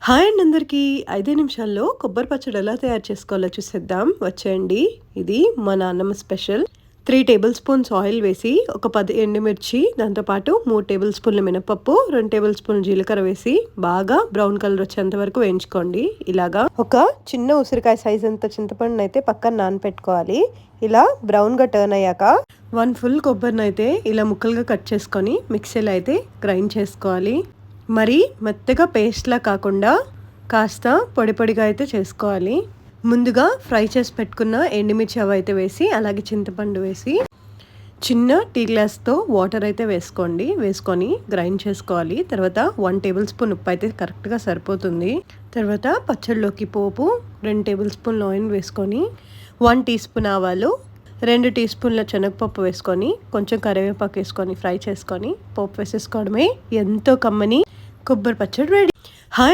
Hi అండి అందరికీ 5 నిమిషాల్లో కొబ్బరి పచ్చడి ఎలా తయారు చేసుకోవాలో చూసేద్దాం వచ్చేయండి. ఇది మా నాన్నమ్మ స్పెషల్. 3 టేబుల్ స్పూన్స్ ఆయిల్ వేసి ఒక 10 ఎండుమిర్చి, దాంతోపాటు 3 టేబుల్ స్పూన్ల మినపప్పు, 2 టేబుల్ స్పూన్ల జీలకర్ర వేసి బాగా బ్రౌన్ కలర్ వచ్చేంత వరకు వేయించుకోండి. ఇలాగా ఒక చిన్న ఉసిరికాయ సైజ్ అంత చింతపండుని అయితే పక్కన నానపెట్టుకోవాలి. ఇలా బ్రౌన్గా టర్న్ అయ్యాక 1 ఫుల్ కొబ్బరిని అయితే ఇలా ముక్కలుగా కట్ చేసుకొని మిక్సీలో అయితే గ్రైండ్ చేసుకోవాలి. మరి మెత్తగా పేస్ట్లా కాకుండా కాస్త పొడి పొడిగా అయితే చేసుకోవాలి. ముందుగా ఫ్రై చేసి పెట్టుకున్న ఎండుమిర్చి అవి అయితే వేసి, అలాగే చింతపండు వేసి చిన్న టీ గ్లాస్తో వాటర్ అయితే వేసుకొని గ్రైండ్ చేసుకోవాలి. తర్వాత 1 టేబుల్ స్పూన్ ఉప్పు అయితే కరెక్ట్గా సరిపోతుంది. తర్వాత పచ్చడిలోకి పోపు 2 టేబుల్ స్పూన్ల ఆయిల్ వేసుకొని 1 టీ స్పూన్ ఆవాలు, 2 టీ స్పూన్ల శనగపప్పు వేసుకొని కొంచెం కరివేపాకు వేసుకొని ఫ్రై చేసుకొని పోపు వేసేసుకోవడమే. ఎంతో కమ్మని కొబ్బరి పచ్చడి రెడీ. హాయ్.